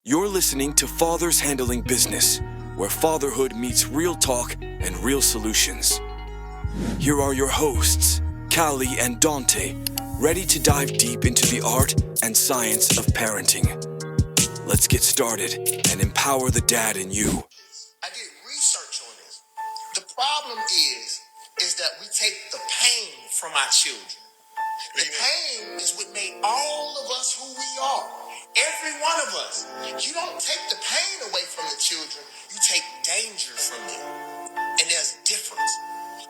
You're listening to Fathers Handling Business, where fatherhood meets real talk and real solutions. Here are your hosts, Cali and Donté, ready to dive deep into the art and science of parenting. Let's get started and empower the dad in you. I did research on this. The problem is that we take the pain from our children. The pain is what made all of us who we are. Every one of us. You don't take the pain away from the children. You take danger from them. And there's a difference.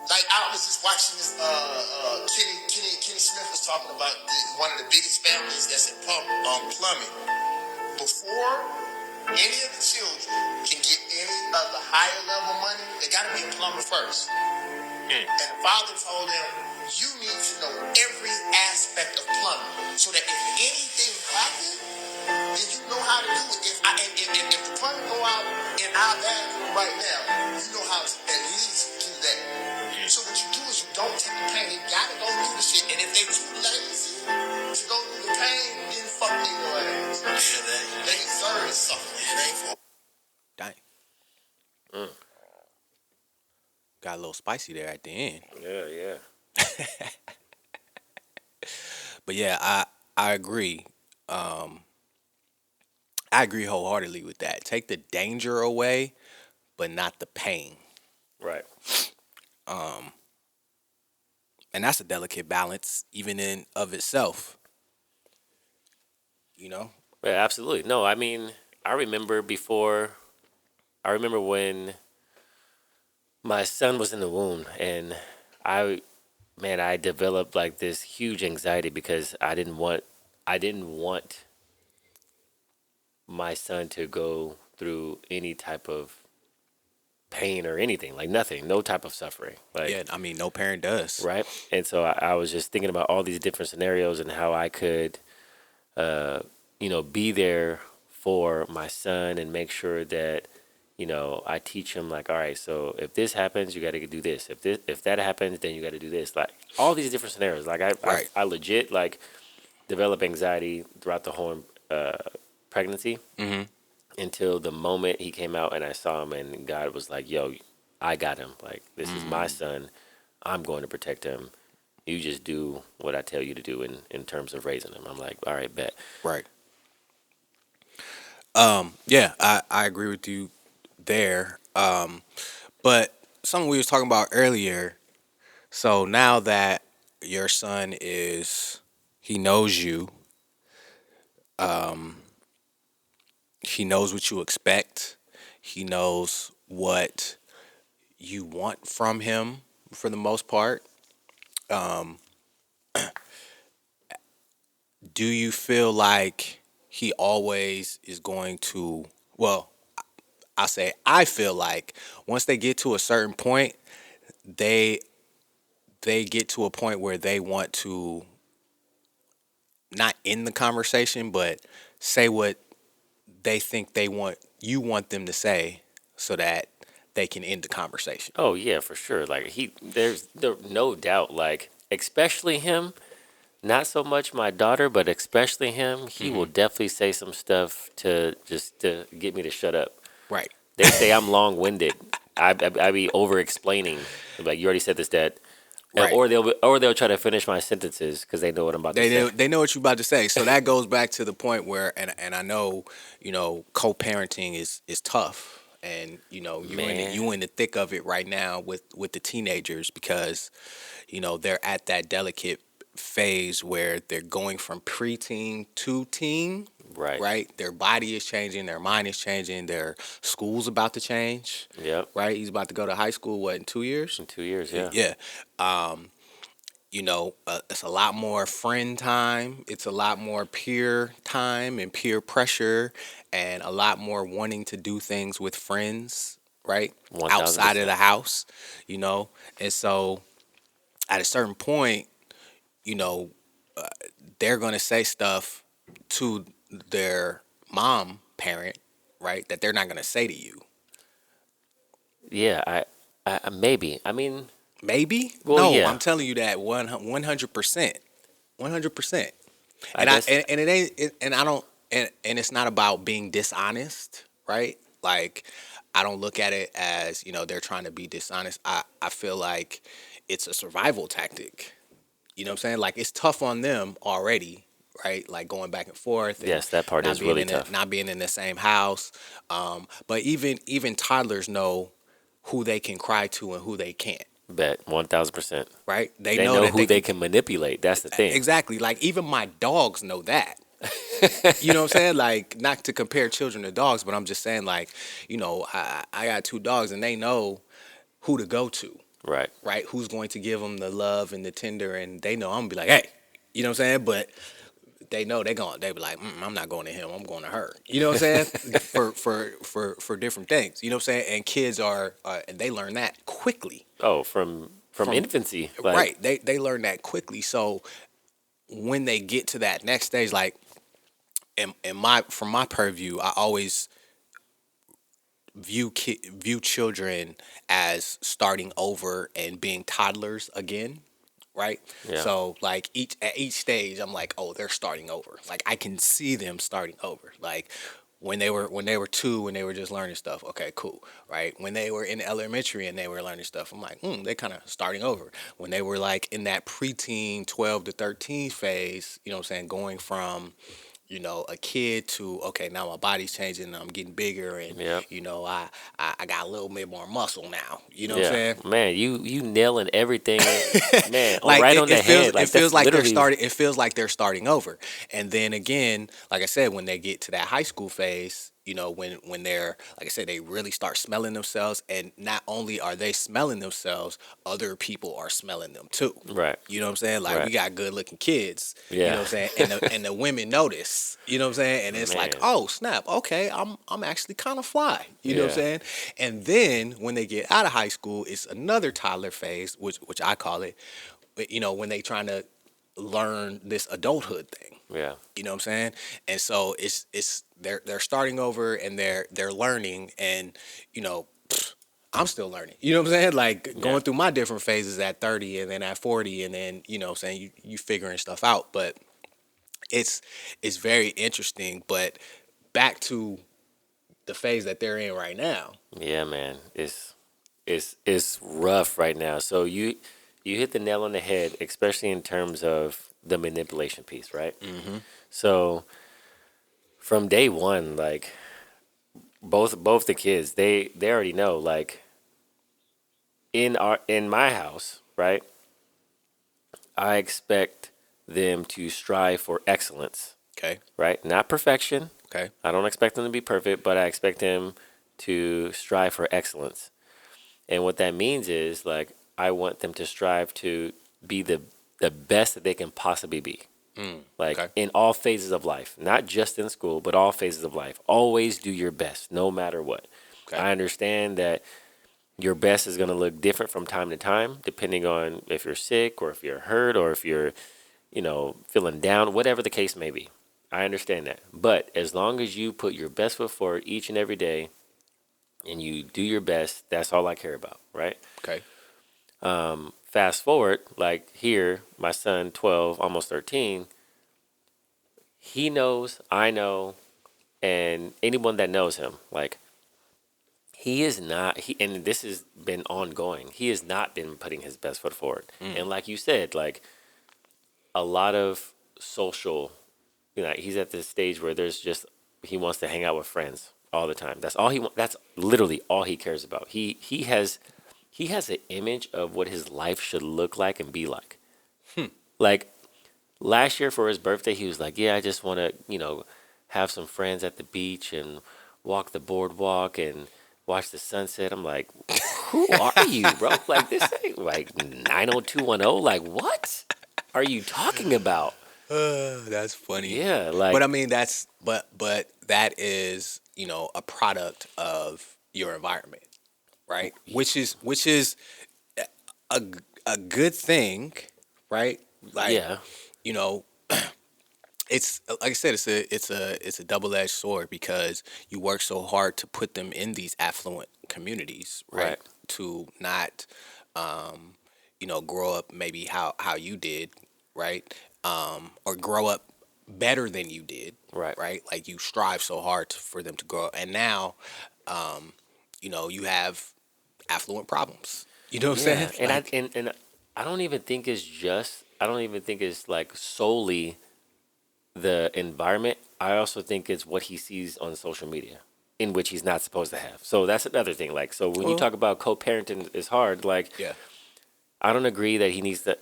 Like I was just watching this. Kenny Smith was talking about one of the biggest families that's in plumbing. Before any of the children can get any of the higher level money, they got to be a plumber first. And the father told him, you need to know every aspect of plumbing so that if anything happens, then you know how to do it. If the plumbing go out in our bathroom right now, you know how to at least do that. So what you do is you don't take the pain. You gotta go through the shit. And if they too lazy to go through the pain, then fuck they your ass. They deserve something. It ain't for. Dang. Got a little spicy there at the end. Yeah. But yeah, I agree. I agree wholeheartedly with that. Take the danger away, but not the pain. Right. And that's a delicate balance, even in of itself. You know? Yeah, absolutely. No, I mean, I remember when my son was in the womb and I developed like this huge anxiety because I didn't want my son to go through any type of pain or anything, like nothing, no type of suffering. Like, Yeah, I mean, no parent does. right. And so I was just thinking about all these different scenarios and how I could, be there for my son and make sure that, I teach him like, all right, so if this happens, you got to do this. If that happens, then you got to do this. Like all these different scenarios. Like Right. I legit like develop anxiety throughout the whole pregnancy until the moment he came out and I saw him and God was like, yo, I got him. Like this is my son. I'm going to protect him. You just do what I tell you to do in terms of raising him. I'm like, all right, bet. Right. Yeah, I agree with you there. But something we was talking about earlier. So now that your son he knows you, he knows what you expect, he knows what you want from him for the most part. Do you feel like he always is going to, well, I feel like once they get to a certain point, they get to a point where they want to not end the conversation, but say what they think you want them to say so that they can end the conversation. Oh yeah, for sure. Like there's no doubt. Like especially him, not so much my daughter, but especially him. He will definitely say some stuff to get me to shut up. Right. They say I'm long winded. I be over explaining. Like you already said this, Dad. Right. Or they'll try to finish my sentences because they know what I'm about to say. They know what you're about to say. So that goes back to the point where, and I know, co-parenting is tough, and you in the thick of it right now with the teenagers because, they're at that delicate phase where they're going from preteen to teen. Right. Right. Their body is changing. Their mind is changing. Their school's about to change. Yep. Right. He's about to go to high school. What, in 2 years? In 2 years, yeah. Yeah. It's a lot more friend time. It's a lot more peer time and peer pressure, and a lot more wanting to do things with friends, right? 1000%. Outside of the house, And so at a certain point, they're going to say stuff to their parent, right? That they're not going to say to you. Yeah, I maybe. I mean, Maybe? well, No, yeah. I'm telling you that 100%. 100%. I And guess. and it ain't and I don't and it's not about being dishonest, right? Like, I don't look at it as, they're trying to be dishonest. I feel like it's a survival tactic. You know what I'm saying? Like, it's tough on them already, right? Like, going back and forth and Yes, that part is really tough. not being in the same house. But even toddlers know who they can cry to and who they can't, Bet 1,000%. right? They They know know that who they can manipulate. That's the thing. exactly. Like, even my dogs know that. You know what I'm saying? Like, not to compare children to dogs, but I'm just saying, like, I got two dogs and they know who to go to, Right. right? Who's going to give them the love and the tender, and they know I'm gonna be like, hey, you know what I'm saying? But they know they be like, I'm not going to him, I'm going to her. You know what I'm saying? For different things. You know what I'm saying? And kids and they learn that quickly. Oh, from infancy. Like, Right. They learn that quickly. So when they get to that next stage, like, from my purview, I always view children as starting over and being toddlers again, right? Yeah. So, like, at each stage, I'm like, oh, they're starting over. Like, I can see them starting over. Like, when they were two, when they were just learning stuff, okay, cool, right? When they were in elementary and they were learning stuff, I'm like, they kind of starting over. When they were like in that preteen 12 to 13 phase, you know what I'm saying, going from a kid to, okay, now my body's changing and I'm getting bigger, and Yep. I got a little bit more muscle now. You know what I'm yeah, saying? man, you nailing everything, man. Like, right on the head. Like, it feels that's like they're literally- starting. It feels like they're starting over. And then again, like I said, when they get to that high school phase, when they're, like I said, they really start smelling themselves, and not only are they smelling themselves, other people are smelling them too. Right. You know what I'm saying? Like, Right. we got good looking kids. You Yeah. know what I'm saying? And the women notice. You know what I'm saying? And it's like, Man. oh snap, okay, I'm actually kind of fly. You know what I'm Yeah. saying? And then when they get out of high school, it's another toddler phase, which I call it. When they trying to learn this adulthood thing. Yeah. You know what I'm saying? And so it's they're starting over, and they're learning, and I'm still learning. You know what I'm saying? Like, going through my different phases at 30 and then at 40, and then what I'm saying, you figuring stuff out. But it's very interesting. But back to the phase that they're in right now. Yeah, man. It's rough right now. So you hit the nail on the head, especially in terms of the manipulation piece, right? Mm-hmm. So from day one, like, both the kids, they already know, like, in my house, right? I expect them to strive for excellence, Okay. right? Not perfection. Okay. I don't expect them to be perfect, but I expect them to strive for excellence. And what that means is, like, I want them to strive to be the best that they can possibly be. Like, okay. in all phases of life, not just in school, but all phases of life. Always do your best, no matter what. Okay. I understand that your best is going to look different from time to time, depending on if you're sick or if you're hurt or if you're, feeling down, whatever the case may be. I understand that. But as long as you put your best foot forward each and every day and you do your best, that's all I care about, right? Okay. Fast forward, like, here, my son, 12, almost 13, he knows, I know, and anyone that knows him, like, he is not, and this has been ongoing, he has not been putting his best foot forward. And like you said, like, a lot of social, he's at this stage where he wants to hang out with friends all the time. That's all he wants. That's literally all he cares about. He has an image of what his life should look like and be like. Like, last year for his birthday, he was like, yeah, I just want to, have some friends at the beach and walk the boardwalk and watch the sunset. I'm like, who are you, bro? Like, this ain't like 90210. Like, what are you talking about? That's funny. Yeah, like, But I mean, but that is, a product of your environment, right? Which is a a good thing, right? Like, yeah, it's like I said, it's a double-edged sword, because you work so hard to put them in these affluent communities, right? Right. To not grow up maybe how you did, right? Or grow up better than you did, Right. right? Like you strive so hard for them to grow, and now, you have affluent problems. You know what I'm saying? Yeah, and Like, I don't even think it's just. I don't even think it's like solely the environment. I also think it's what he sees on social media, in which he's not supposed to have. So that's another thing. Like, so when you well, talk about co-parenting is hard, like yeah, I don't agree that he needs to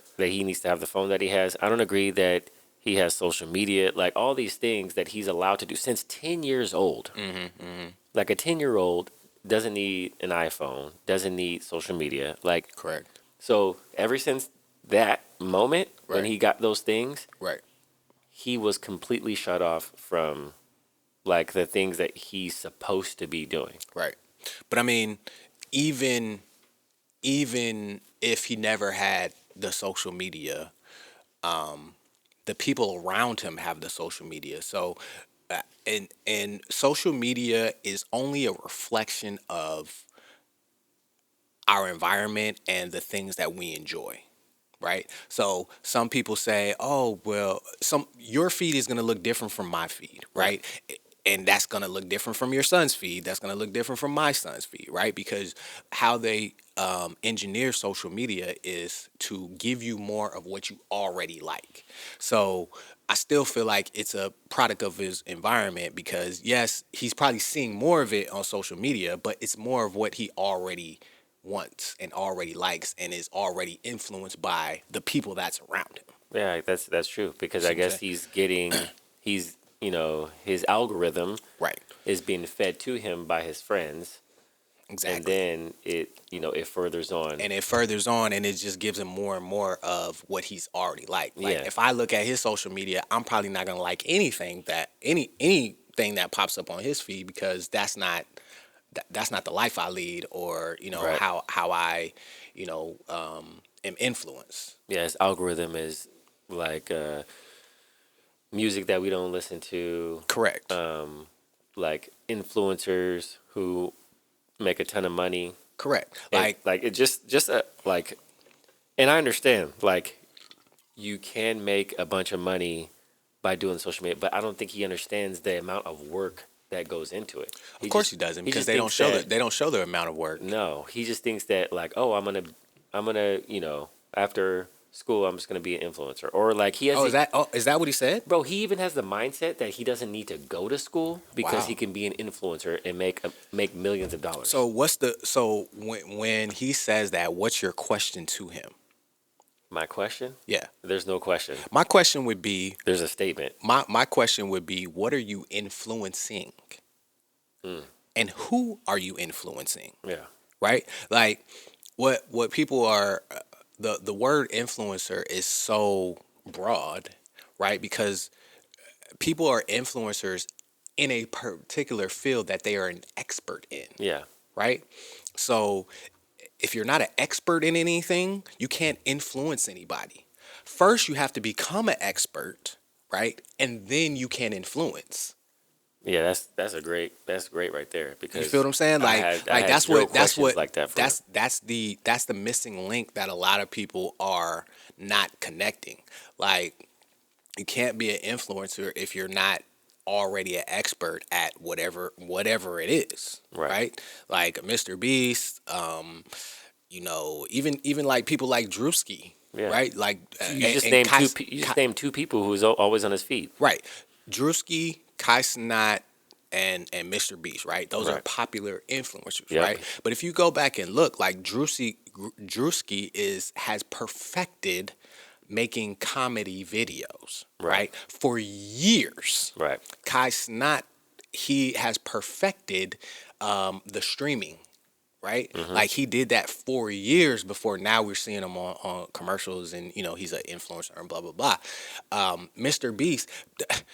have the phone that he has. I don't agree that he has social media, like all these things that he's allowed to do since 10 years old. Like a 10-year-old doesn't need an iPhone, doesn't need social media. Like, correct, so ever since that moment when Right. he got those things, right, he was completely shut off from like the things that he's supposed to be doing. right. But I mean, even even if he never had the social media, the people around him have the social media. So, and social media is only a reflection of our environment and the things that we enjoy, right? So some people say, "Oh, well, some your feed is going to look different from my feed, right?" And that's going to look different from your son's feed. That's going to look different from my son's feed, right? Because how they engineer social media is to give you more of what you already like. So I still feel like it's a product of his environment because yes, he's probably seeing more of it on social media, but it's more of what he already wants and already likes and is already influenced by the people that's around him. Yeah, that's true because See I what I'm guess saying? he's his algorithm Right. is being fed to him by his friends, and Exactly. then it furthers on. And it furthers on and it just gives him more and more of what he's already like. Like Yeah, if I look at his social media, I'm probably not gonna like anything that pops up on his feed because that's not the life I lead or right. how I am influenced. Yeah, his algorithm is like music that we don't listen to, Correct. like influencers who make a ton of money, Correct. and Like like it just like, and I understand like you can make a bunch of money by doing social media, but I don't think he understands the amount of work that goes into it. of course he doesn't He because just thinks that they don't show the amount of work. no, he just thinks that like, oh, I'm gonna after school I'm just gonna be an influencer, or like he has Is that what he said? bro. He even has the mindset that he doesn't need to go to school because he Wow. can be an influencer and make millions of dollars. So when he says that, what's your question to him? My question, Yeah. there's no question. My question would be There's a statement. my question would be what are you influencing? And who are you influencing? Yeah, Right? Like what people are the word influencer is so broad, right? Because people are influencers in a particular field that they are an expert in, yeah, right? So if you're not an expert in anything, you can't influence anybody. First, you have to become an expert, right? And then you can influence. yeah. That's great right there You because feel what I'm saying? I Like had zero that's questions what like that for him. that's the missing link that a lot of people are not connecting. Like you can't be an influencer if you're not already an expert at whatever it is, Right. right? Like Mr. Beast, even like people like Drewski, Yeah. right? Like You just and named Kai, you just named two people who's always on his feet. right? Drewski, Kai Cenat, and Mr. Beast, right? Those are Right. popular influencers, Yep. right? But if you go back and look, like Drewski has perfected making comedy videos, Right. right? For years. Right. Kai Cenat, he has perfected the streaming, right? Like he did that for years before now we're seeing him on commercials and he's an influencer and blah blah blah. Mr. Beast,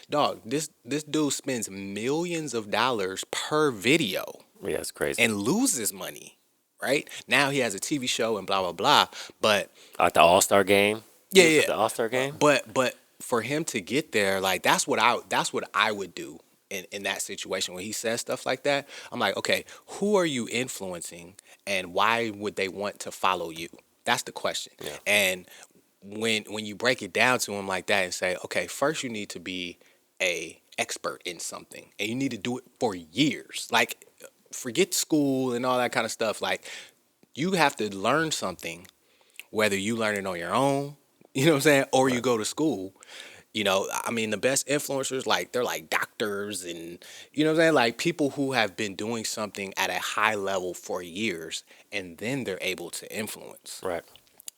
dog, this dude spends millions of dollars per video Yeah, it's crazy. and loses money, right? Now he has a TV show and blah blah blah. But At the All-Star game. yeah, He was yeah. at the All-Star game. But for him to get there, like that's what I would do in that situation when he says stuff like that. I'm like, okay, who are you influencing and why would they want to follow you? That's the question. Yeah. And when you break it down to him like that and say, okay, first you need to be a expert in something, and you need to do it for years. Like, forget school and all that kind of stuff. Like, you have to learn something, whether you learn it on your own, you know what I'm saying, or you go to school. You know, I mean, the best influencers, like, they're like doctors and, you know what I'm saying, like people who have been doing something at a high level for years, and then they're able to influence. Right.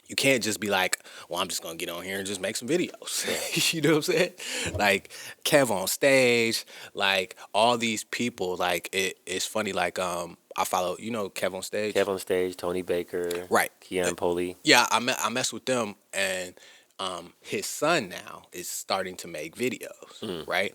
You can't just be like, well, I'm just gonna get on here and just make some videos. You know what I'm saying? Like Kev on stage, like all these people. Like it's funny. Like I follow, you know, Kev on stage. Kev on stage, Tony Baker, Right. Keon Poli. Yeah, I mess with them, and his son now is starting to make videos, right?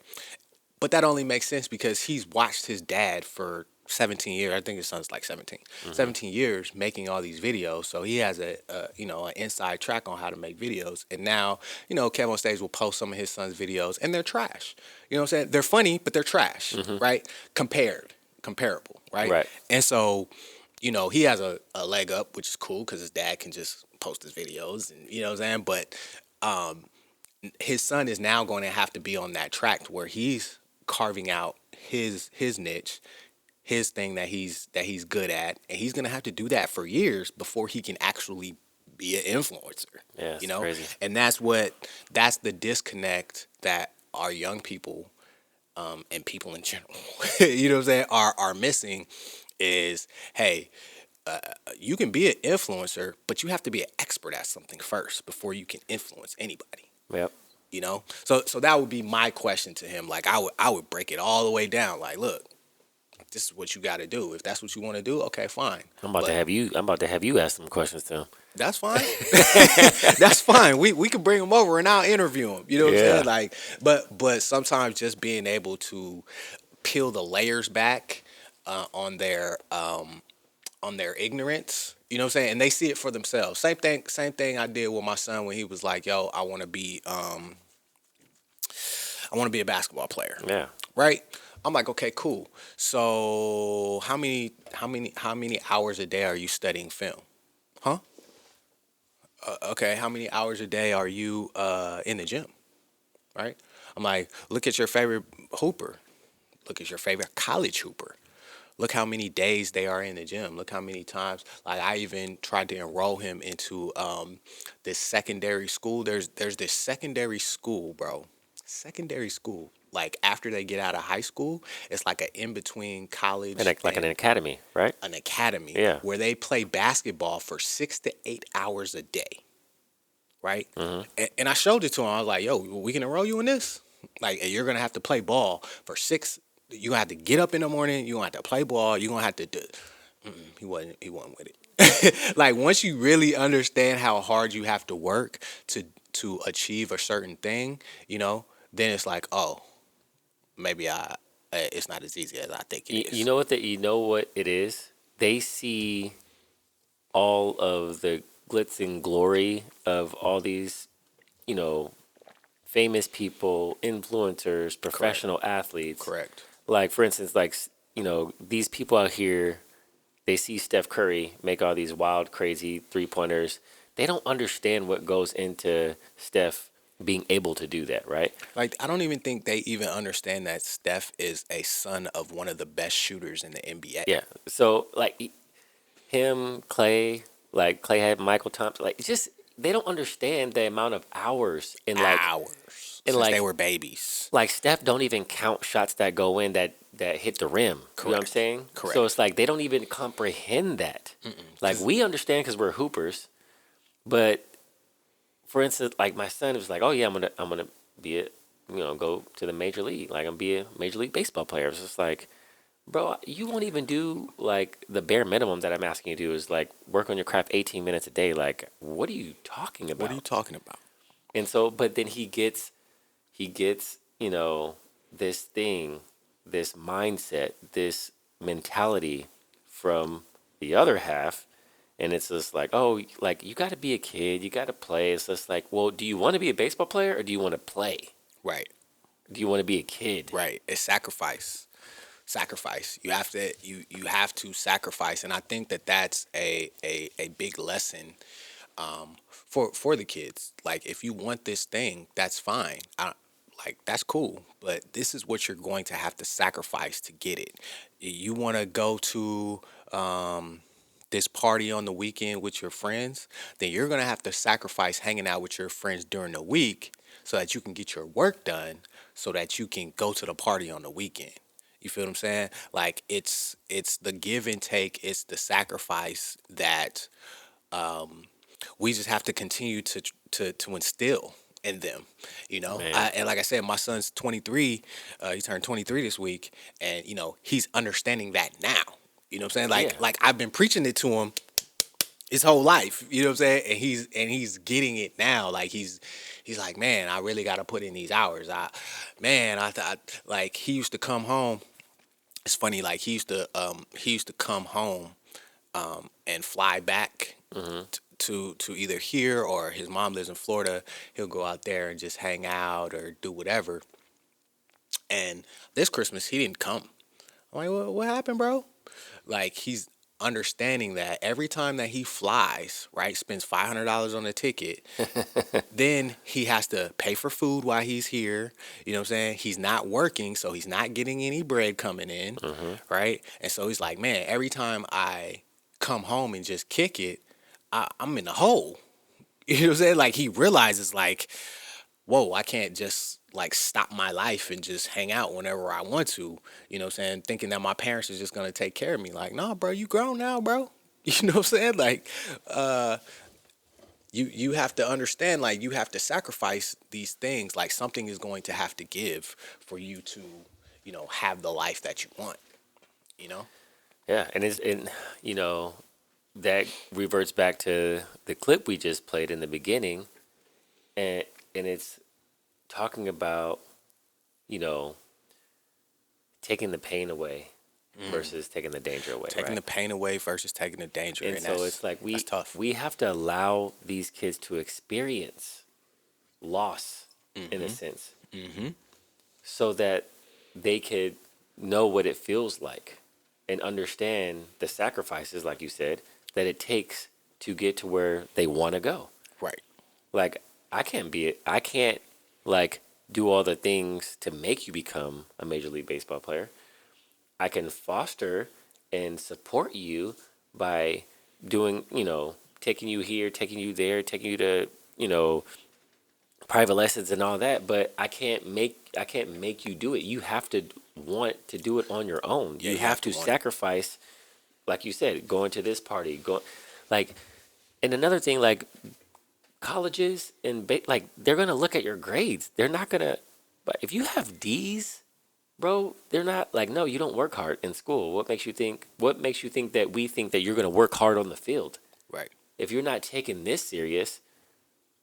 But that only makes sense because he's watched his dad for 17 years. I think his son's like 17. 17 years making all these videos. So he has a you know, an inside track on how to make videos. And now, you know, Kev on stage will post some of his son's videos and they're trash. You know what I'm saying? They're funny, but they're trash, right? Comparable, right? Right. And so, you know, he has a leg up, which is cool because his dad can just post his videos, and you know what I'm saying? But his son is now going to have to be on that track to where he's carving out his niche, his thing that he's good at, and he's going to have to do that for years before he can actually be an influencer. Yeah, it's you know, crazy. and that's the disconnect that our young people and people in general, you know what I'm saying, are missing. Is, hey, you can be an influencer, but you have to be an expert at something first before you can influence anybody. Yep. You know, so that would be my question to him. Like, I would break it all the way down. Like, look, this is what you got to do. If that's what you want to do, okay, fine. I'm about to have you ask some questions to him. That's fine. That's fine. We can bring him over and I'll interview him. You know what I'm saying? Like, but sometimes just being able to peel the layers back on their ignorance. You know what I'm saying? And they see it for themselves. Same thing I did with my son when he was like, "Yo, I want to be a basketball player." Yeah. Right? I'm like, "Okay, cool. So, how many hours a day are you studying film?" Huh? Okay, how many hours a day are you in the gym? Right? I'm like, "Look at your favorite hooper. Look at your favorite college hooper. Look how many days they are in the gym. Look how many times." Like, I even tried to enroll him into this secondary school. There's this secondary school, bro. Secondary school. Like, after they get out of high school, it's like an in between college And like an academy, right? an academy, Yeah. where they play basketball for 6 to 8 hours a day. Right? And I showed it to him. I was like, "Yo, we can enroll you in this. Like, you're gonna have to play ball for 6. You gonna have to get up in the morning. You gonna have to play ball. You gonna have to do." He wasn't with it. Like, once you really understand how hard you have to work to achieve a certain thing, you know, then it's like, oh, maybe it's not as easy as I think it is. You know what it is? They see all of the glitz and glory of all these, you know, famous people, influencers, professional athletes. Correct. Like, for instance, like, you know, these people out here, they see Steph Curry make all these wild, crazy three-pointers. They don't understand what goes into Steph being able to do that, right? Like, I don't even think they even understand that Steph is a son of one of the best shooters in the NBA. Yeah. So, like, him, Clay, like, Clay had Michael Thompson. Like, it's just, they don't understand the amount of hours in, like, Hours. and Since like they were babies. like Steph don't even count shots that go in that hit the rim. You know what I'm Correct. saying? Correct. So it's like they don't even comprehend that. Like, we understand because we're hoopers, but for instance, like, my son was like, "Oh yeah, I'm gonna be a, you know, go to the major league. Like, I'm gonna be a major league baseball player." It's just like, bro, you won't even do like the bare minimum that I'm asking you to do is like work on your craft 18 minutes a day. Like, what are you talking about? What are you talking about? And so, but then he gets, you know, this thing, this mindset, this mentality from the other half. And it's just like, oh, like, you got to be a kid. You got to play. It's just like, well, do you want to be a baseball player or do you want to play? Right. Do you want to be a kid? Right. It's sacrifice. You have to sacrifice, and I think that that's a big lesson for the kids. Like, if you want this thing, that's fine. Like, that's cool, but this is what you're going to have to sacrifice to get it. You want to go to this party on the weekend with your friends, then you're going to have to sacrifice hanging out with your friends during the week so that you can get your work done so that you can go to the party on the weekend. You feel what I'm saying? Like, it's the give and take, it's the sacrifice that we just have to continue to instill in them, you know. Man. And like I said, my son's 23. He turned 23 this week, and he's understanding that now. You know what I'm saying? Yeah. Like I've been preaching it to him his whole life. You know what I'm saying? And he's getting it now. Like, he's like, man, I really got to put in these hours. I thought, like, he used to come home. It's funny, like, he used to come home and fly back to either here, or his mom lives in Florida. He'll go out there and just hang out or do whatever. And this Christmas he didn't come. I'm like, what happened, bro? Like, he's understanding that every time that he flies, right, spends $500 on a ticket, then he has to pay for food while he's here. You know what I'm saying? He's not working, so he's not getting any bread coming in, right? And so he's like, man, every time I come home and just kick it, I'm in the hole. You know what I'm saying? Like, he realizes, like, whoa, I can't just, like, stop my life and just hang out whenever I want to. You know what I'm saying? Thinking that my parents are just gonna take care of me. Like, nah, bro, you grown now, bro. You know what I'm saying? Like, you have to understand, like, you have to sacrifice these things. Like, something is going to have to give for you to, have the life that you want. You know? Yeah, and that reverts back to the clip we just played in the beginning, and it's talking about, taking the pain away versus taking the danger away. Taking right? the pain away versus taking the danger. And so it's like that's tough. we have to allow these kids to experience loss in a sense, so that they could know what it feels like and understand the sacrifices, like you said, that it takes to get to where they want to go. Right. Like, I can't like do all the things to make you become a Major League Baseball player. I can foster and support you by doing, taking you here, taking you there, taking you to, private lessons and all that, but I can't make you do it. You have to want to do it on your own. Yeah, you have to want it. sacrifice, like you said, going to this party, like, and another thing, like, colleges and like, they're gonna look at your grades. They're not gonna, but if you have D's, bro, they're not like, no, you don't work hard in school. What makes you think that we think that you're gonna work hard on the field? Right. If you're not taking this serious,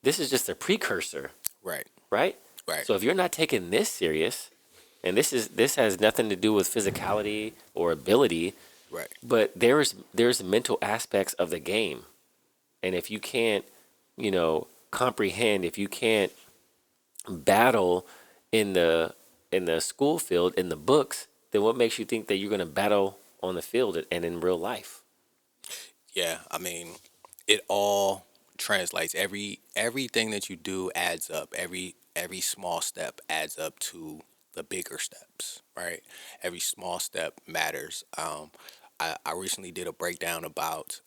this is just a precursor. Right. Right? Right. So if you're not taking this serious, and this has nothing to do with physicality or ability, Right. but there's mental aspects of the game. And if you can't, comprehend, if you can't battle in the school field, in the books, then what makes you think that you're going to battle on the field and in real life? Yeah, I mean, it all translates. Everything that you do adds up. Every small step adds up to the bigger steps, right? Every small step matters. I recently did a breakdown about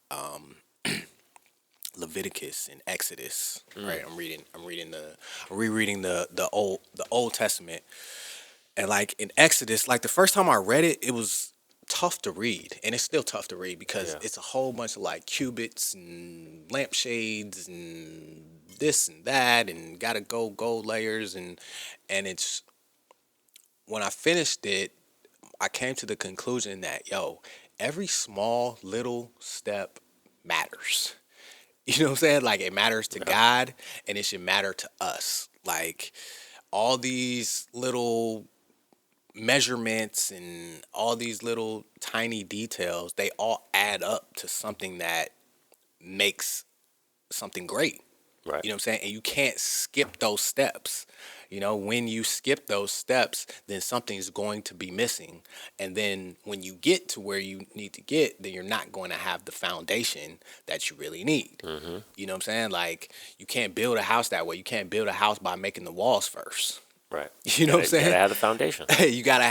Leviticus and Exodus, right? I'm rereading the Old Testament, and like in Exodus, like the first time I read it, it was tough to read, and it's still tough to read because Yeah. it's a whole bunch of like cubits and lampshades and this and that, and gotta go gold layers, and it's when I finished it, I came to the conclusion that every small little step matters. You know what I'm saying? Like, it matters to God, and it should matter to us. Like, all these little measurements and all these little tiny details, they all add up to something that makes something great. Right. You know what I'm saying? And you can't skip those steps. You know, when you skip those steps, then something's going to be missing. And then when you get to where you need to get, then you're not going to have the foundation that you really need. You know what I'm saying? Like, you can't build a house that way. You can't build a house by making the walls first. Right. You know what I'm saying? Gotta have the foundation. You gotta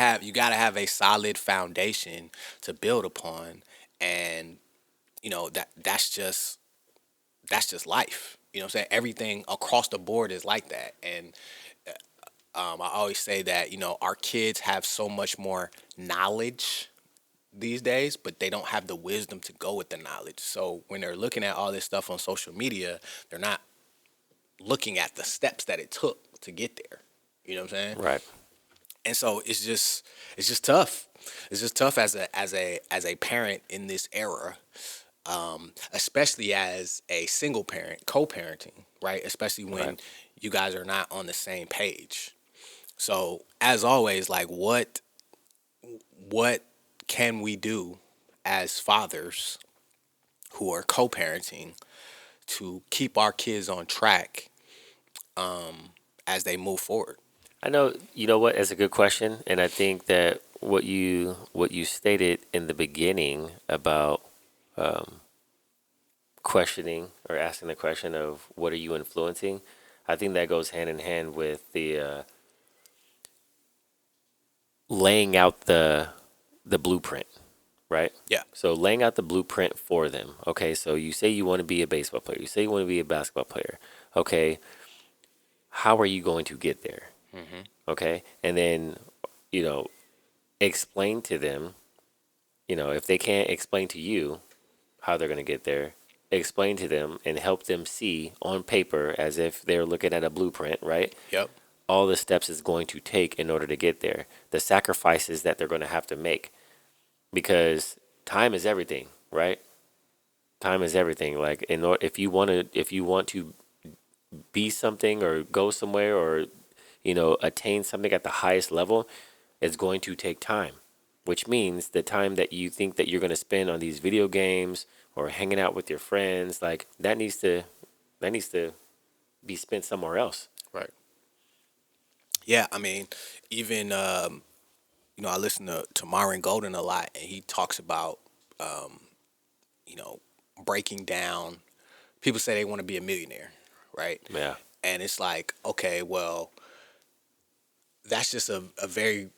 have a solid foundation to build upon, and that's just life. You know what I'm saying? Everything across the board is like that, and I always say that our kids have so much more knowledge these days, but they don't have the wisdom to go with the knowledge. So when they're looking at all this stuff on social media, they're not looking at the steps that it took to get there. You know what I'm saying? Right. And so it's just tough. It's just tough as a parent in this era, especially as a single parent, co-parenting, right? Especially when Right. you guys are not on the same page. So as always, like what can we do as fathers who are co-parenting to keep our kids on track as they move forward? I know, you know what, it's a good question, and I think that what you stated in the beginning about questioning or asking the question of what are you influencing, I think that goes hand in hand with the laying out the blueprint, right? Yeah. So laying out the blueprint for them. Okay, so you say you want to be a baseball player. You say you want to be a basketball player. Okay, how are you going to get there? Okay, and then explain to them. If they can't explain to you how they're going to get there, explain to them and help them see on paper as if they're looking at a blueprint, right? Yep. All the steps it's going to take in order to get there, the sacrifices that they're going to have to make, because time is everything, right? Time is everything. Like, if you want to be something or go somewhere or attain something at the highest level, it's going to take time, which means the time that you think that you're going to spend on these video games or hanging out with your friends, like that needs to be spent somewhere else. Right. Yeah, I mean, even I listen to Myron Golden a lot, and he talks about you know breaking down. People say they want to be a millionaire, right? Yeah. And it's like, okay, well, that's just a very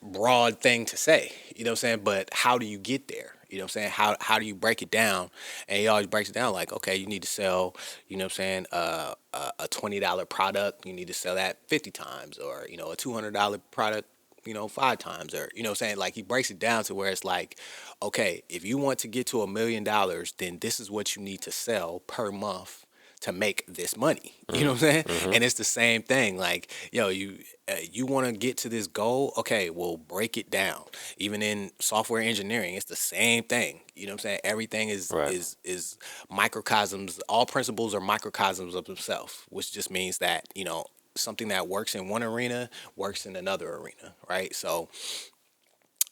broad thing to say, you know what I'm saying? But how do you get there? You know what I'm saying? How do you break it down? And he always breaks it down like, okay, you need to sell, you know what I'm saying, a $20 product, you need to sell that 50 times, or, a $200 product, 5 times, or, you know what I'm saying? Like, he breaks it down to where it's like, okay, if you want to get to $1 million, then this is what you need to sell per month to make this money. You know what I'm saying? And it's the same thing. Like, you want to get to this goal. Okay, well, break it down. Even in software engineering, it's the same thing. You know what I'm saying? Everything is Right. is microcosms. All principles are microcosms of themselves, which just means that, something that works in one arena works in another arena, right? So,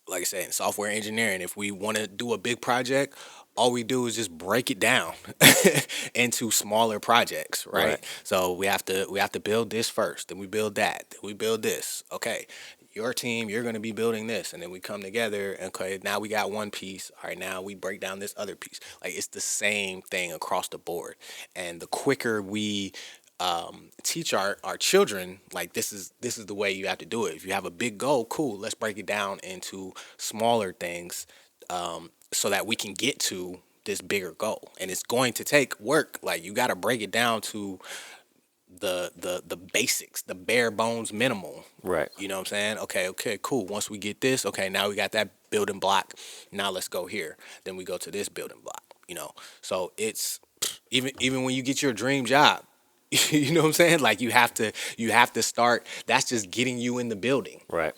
like I said, in software engineering, if we want to do a big project, all we do is just break it down into smaller projects, right? Right. So we have to build this first, then we build that, then we build this. Okay, your team, you're going to be building this, and then we come together. And okay, now we got one piece. All right, now we break down this other piece. Like, it's the same thing across the board. And the quicker we teach our children, like, this is the way you have to do it. If you have a big goal, cool, let's break it down into smaller things, so that we can get to this bigger goal. And it's going to take work. Like, you got to break it down to the basics, the bare bones minimal. Right. You know what I'm saying? Okay, cool. Once we get this, okay, now we got that building block. Now let's go here. Then we go to this building block. So it's even when you get your dream job, you know what I'm saying? Like, you have to start. That's just getting you in the building. Right.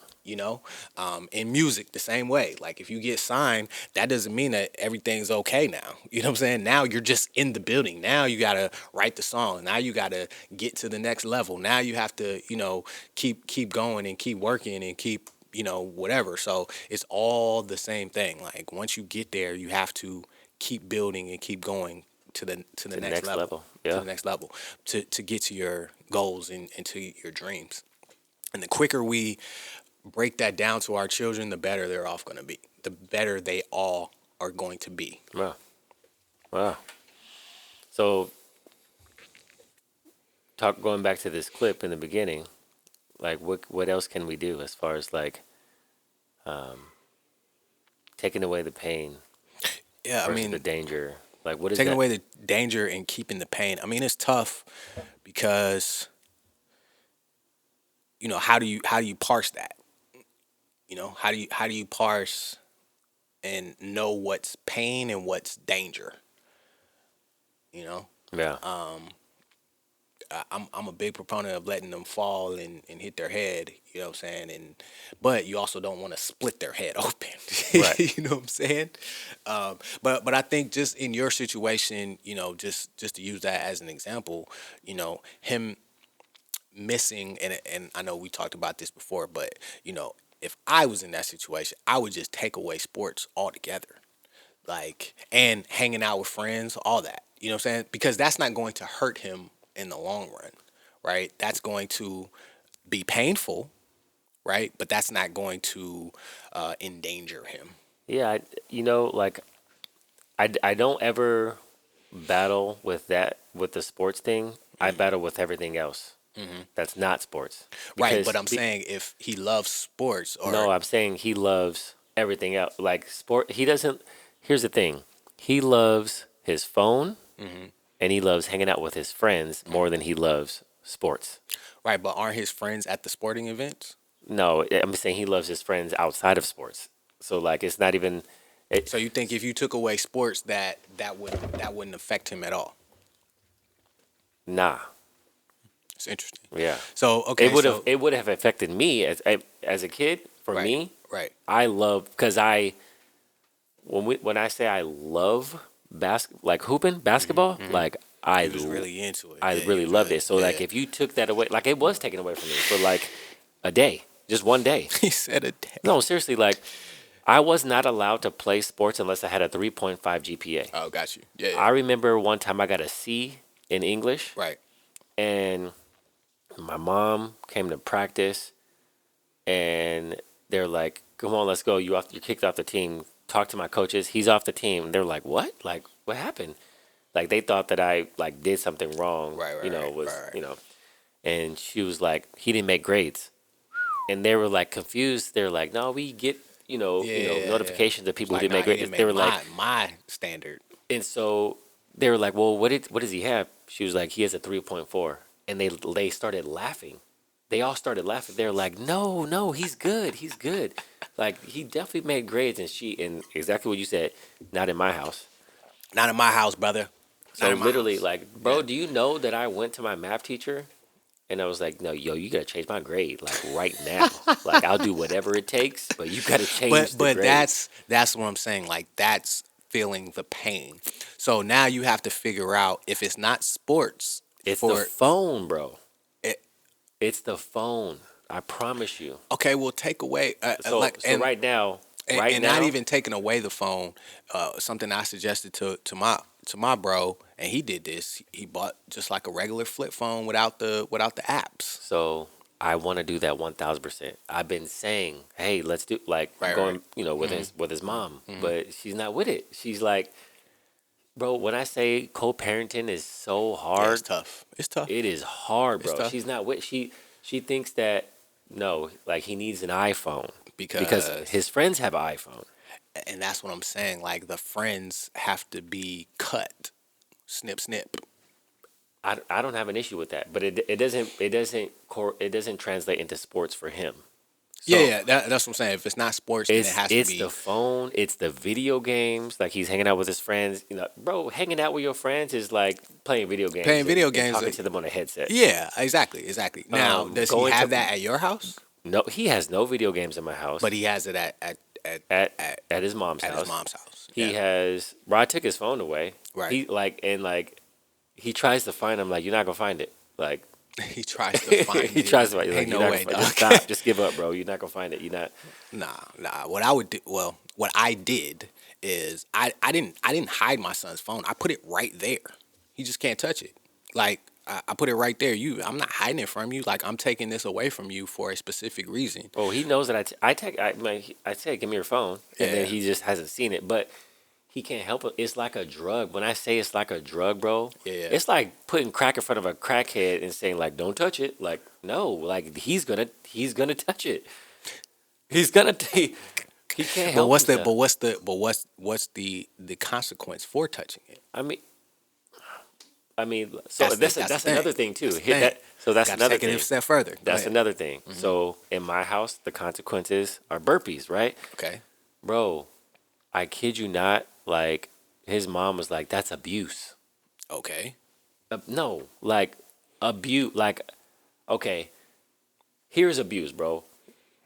In music, the same way. Like, if you get signed, that doesn't mean that everything's okay now. You know what I'm saying? Now you're just in the building. Now you got to write the song. Now you got to get to the next level. Now you have to, keep going and keep working and keep, whatever. So it's all the same thing. Like, once you get there, you have to keep building and keep going to the next level. to Yeah. the next level, to get to your goals and to your dreams. And the quicker we break that down to our children, the better they're off going to be. The better they all are going to be. Wow. Wow. So, going back to this clip in the beginning, like what else can we do as far as like taking away the pain Yeah, I versus mean, the danger? Like what is taking that? away the danger and keeping the pain. I mean, it's tough because how do you parse that? How do you parse and know what's pain and what's danger? You know, Yeah. I'm a big proponent of letting them fall and hit their head. You know what I'm saying? But you also don't want to split their head open. Right. You know what I'm saying? But I think just in your situation, just to use that as an example, him missing, and I know we talked about this before, but if I was in that situation, I would just take away sports altogether, like, and hanging out with friends, all that. You know what I'm saying? Because that's not going to hurt him in the long run, right? That's going to be painful, right? But that's not going to endanger him. Yeah, like I don't ever battle with that with the sports thing. I battle with everything else. That's not sports. Right, Because but I'm saying if he loves sports no, or I'm saying he loves everything else. Like sport, he doesn't. Here's the thing: he loves his phone and he loves hanging out with his friends more than he loves sports. right, but aren't his friends at the sporting events? No, I'm saying he loves his friends outside of sports. So like, it's not even. So you think if you took away sports that wouldn't affect him at all? Nah. It's interesting. Yeah. So okay, It would have affected me as a kid. For right, me, right. I love because when I say I love like hooping basketball, like He was really into it. I Yeah, he really was loved really, it. So like yeah. if you took that away, like it was taken away from me for like a day, just one day. He said a day. No, seriously, like I was not allowed to play sports unless I had a 3.5 GPA. Oh, got you. Yeah, I yeah. remember one time I got a C in English, Right. and my mom came to practice, and they're like, "Come on, let's go. You're kicked off the team." Talk to my coaches. He's off the team. They're like, "What? Like, what happened?" Like they thought that I like did something wrong. Right, right, You know, right, was right, right. And she was like, "He didn't make grades," and they were like confused. They're like, "No, we get Yeah, yeah. notifications of It's people like, who didn't nah, make he grades." didn't They make were like, my standard. and so they were like, "Well, what does he have?" She was like, "He has a 3.4," and they started laughing. They all started laughing. They were like, "No, no, he's good. Like he definitely made grades." And exactly what you said, not in my house. Not in my house, brother. Not So in my literally, house. like, Yeah. bro, do you know that I went to my math teacher and I was like, "No, yo, you gotta change my grade like right now. Like I'll do whatever it takes, but you gotta change But the but grade." that's what I'm saying. Like that's feeling the pain. So now you have to figure out if it's not sports It's the for phone, bro. it. It's the phone. I promise you. Okay, we'll take away So like so right now, and not even taking away the phone. Something I suggested to my bro, and he did this. He bought just like a regular flip phone without the apps. so I want to do that 1,000%. I've been saying, "Hey, let's do like Right, going, right. with his mom," but she's not with it. She's like, "Bro, when I say co-parenting is so Yeah, hard, it's tough. It's tough. it is hard, It's bro." tough. She's not with she thinks that no, like he needs an iPhone because Because his friends have an iPhone. and that's what I'm saying. Like the friends have to be cut, snip, snip. I don't have an issue with that, but it doesn't translate into sports for him. So Yeah, that's what I'm saying. If it's not sports, then it has to it's be. the phone, it's the video games. Like he's hanging out with his friends. Bro, hanging out with your friends is like playing video games. Playing video and games, talking like- to them on a headset. Yeah, exactly. Now, does he going have to- that at your house? No, he has no video games in my house. But he has it at at his mom's at house. his mom's house. He Yeah. has. Bro, I took his phone away. Right. He tries to find him. Like you're not gonna find it. Like He tries to find. he it. tries to find it. Ain't Like, no you're not way, gonna dog. find it. Just stop. Just give up, bro. You're not gonna find it. You're not. Nah. What I would do, well, what I did is I didn't hide my son's phone. I put it right there. He just can't touch it. Like I put it right there. I'm not hiding it from you. Like I'm taking this away from you for a specific reason. Oh, he knows that I say, give me your phone, and then Yeah. he just hasn't seen it. But he can't help it. It's like a drug. When I say it's like a drug, bro, Yeah. it's like putting crack in front of a crackhead and saying like, "Don't touch it." Like, no, like he's gonna touch it. He's gonna. He can't help. What's the consequence for touching it? I mean, so that's another thing too. So that's Gotta another take it thing. a step further. Go That's ahead. another thing. So in my house, the consequences are burpees, right? Okay. Bro, I kid you not. Like his mom was like, "That's abuse." Okay. No, like abuse. Like, okay, here's abuse, bro.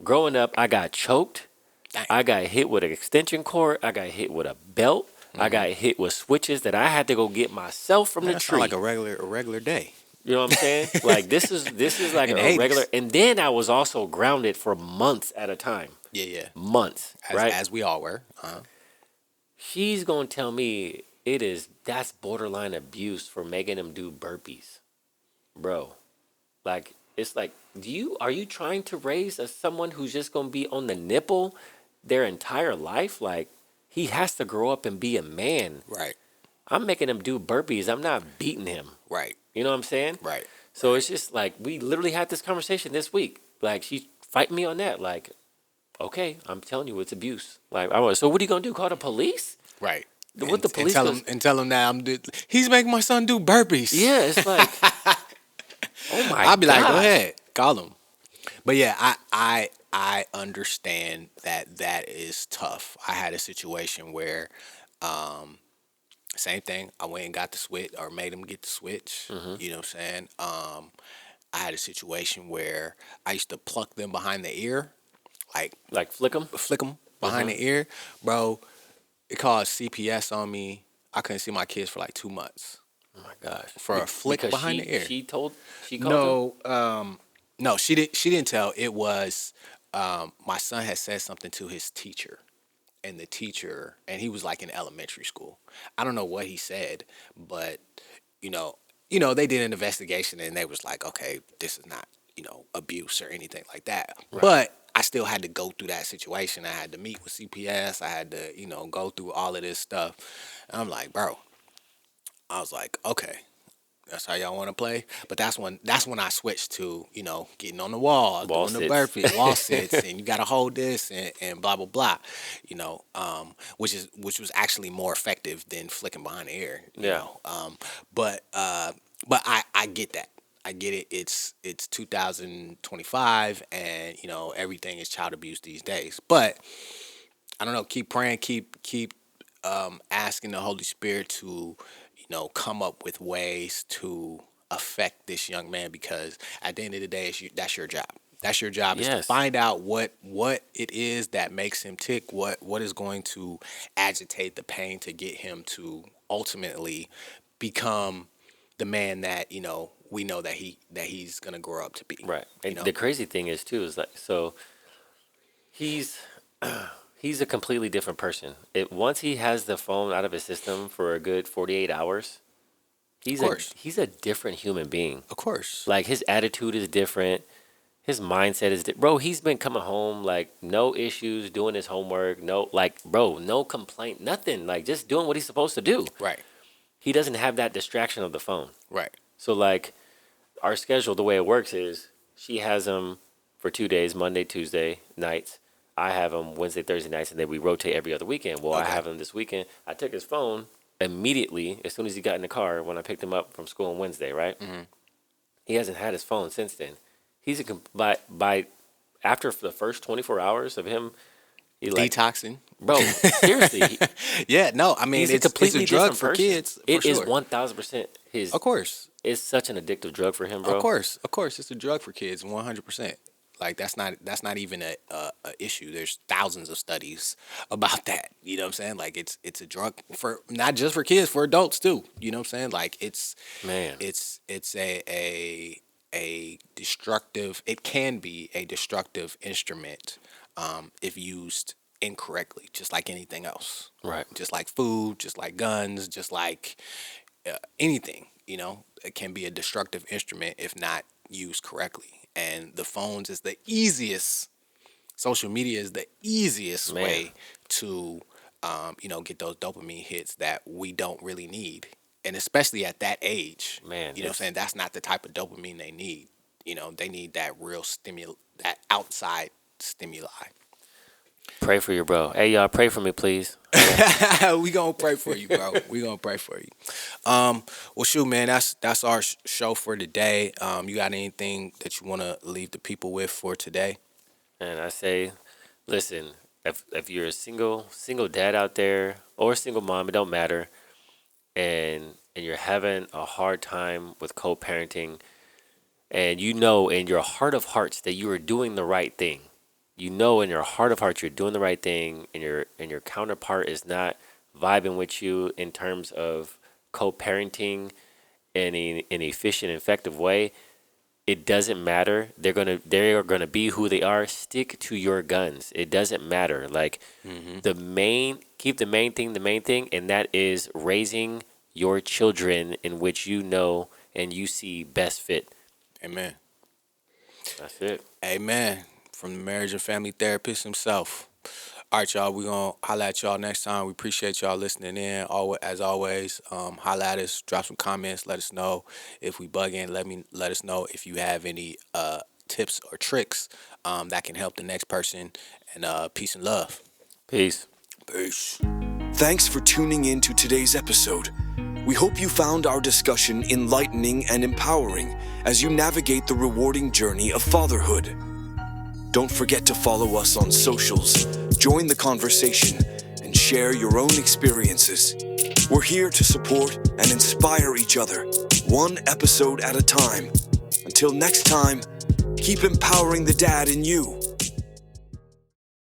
Growing up, I got choked. Dang. I got hit with an extension cord. I got hit with a belt. I got hit with switches that I had to go get myself from the That tree. sound like a regular day. You know what I'm saying? Like this is like In a the 80s. regular. And then I was also grounded for months at a time. Yeah. Months, right? As we all were. She's gonna tell me that's borderline abuse for making him do burpees, bro. Like it's like, are you trying to raise someone who's just gonna be on the nipple their entire life? Like he has to grow up and be a man. Right. I'm making him do burpees. I'm not beating him. Right. You know what I'm saying? Right. So it's just like we literally had this conversation this week. Like she's fighting me on that. Like, okay, I'm telling you, it's abuse. Like, so what are you gonna do? Call the police? Right. What the police? And tell him that he's making my son do burpees. Yeah, it's like, oh my god. I'll be like, go ahead, call him. But yeah, I understand that is tough. I had a situation where, same thing. I went and got the switch or made him get the switch. You know what I'm saying? I had a situation where I used to pluck them behind the ear, Like flick them. flick them behind the ear, bro. It caused CPS on me. I couldn't see my kids for like 2 months Oh my gosh. for a flick Because behind the ear. She called him? No, she didn't tell. It was my son had said something to his teacher, and the teacher, and he was like in elementary school. I don't know what he said, but you know, they did an investigation, and they was like, okay, this is not abuse or anything like that. Right. But I still had to go through that situation. I had to meet with CPS. I had to go through all of this stuff. And I'm like, bro. I was like, okay. That's how y'all want to play, but that's when I switched to getting on the wall doing the burpee, wall sits, and you got to hold this and blah blah blah, which was actually more effective than flicking behind the ear. But I get that. I get it. It's 2025, and everything is child abuse these days. But I don't know. Keep praying. Keep asking the Holy Spirit to come up with ways to affect this young man, because at the end of the day, that's your job. That's your job, is to find out what it is that makes him tick, what is going to agitate the pain to get him to ultimately become the man that we know that he's gonna grow up to be. Right. And the crazy thing is too is like, so he's a completely different person. Once he has the phone out of his system for a good 48 hours, he's a different human being. Of course. Like his attitude is different. His mindset is different. Bro, he's been coming home like no issues, doing his homework, no complaint, nothing. Like just doing what he's supposed to do. Right. He doesn't have that distraction of the phone. Right. So like our schedule, the way it works is she has him for 2 days, Monday, Tuesday nights. I have him Wednesday, Thursday nights, and then we rotate every other weekend. Well, I have him this weekend. I took his phone immediately as soon as he got in the car when I picked him up from school on Wednesday, right? Mm-hmm. He hasn't had his phone since then. He's by after the first 24 hours of him, detoxing. Bro, seriously. Yeah, no, I mean, it's a drug for kids. It is 1,000% his. Of course. It's such an addictive drug for him, bro. Of course, it's a drug for kids, 100%. Like that's not even a issue. There's thousands of studies about that. You know what I'm saying? Like it's a drug for not just for kids, for adults too. You know what I'm saying? Like it's a destructive. It can be a destructive instrument if used incorrectly, just like anything else. Right. Just like food, just like guns, just like anything. it can be a destructive instrument if not used correctly. And the phones is the easiest. Social media is the easiest Man. way to, get those dopamine hits that we don't really need. And especially at that age, Man, you know what I'm saying? That's not the type of dopamine they need. They need that real that outside stimuli. Pray for your bro. Hey, y'all, pray for me, please. We gonna pray for you, bro. We gonna pray for you. Well, shoot, man, that's our show for today. You got anything that you want to leave the people with for today? And I say, listen, if you're a single dad out there or a single mom, it don't matter, and you're having a hard time with co-parenting, and you know in your heart of hearts that you are doing the right thing. You know in your heart of hearts you're doing the right thing, and your counterpart is not vibing with you in terms of co-parenting in an efficient, effective way. It doesn't matter. They are gonna be who they are. Stick to your guns. It doesn't matter. Like keep the main thing, and that is raising your children in which you know and you see best fit. Amen. That's it. Amen. From the marriage and family therapist himself. All right, y'all. We're going to holla at y'all next time. We appreciate y'all listening in. As always, holla at us. Drop some comments. Let us know if we bug in. Let us know if you have any tips or tricks that can help the next person. And peace and love. Peace. Peace. Thanks for tuning in to today's episode. We hope you found our discussion enlightening and empowering as you navigate the rewarding journey of fatherhood. Don't forget to follow us on socials, join the conversation, and share your own experiences. We're here to support and inspire each other, one episode at a time. Until next time, keep empowering the dad in you.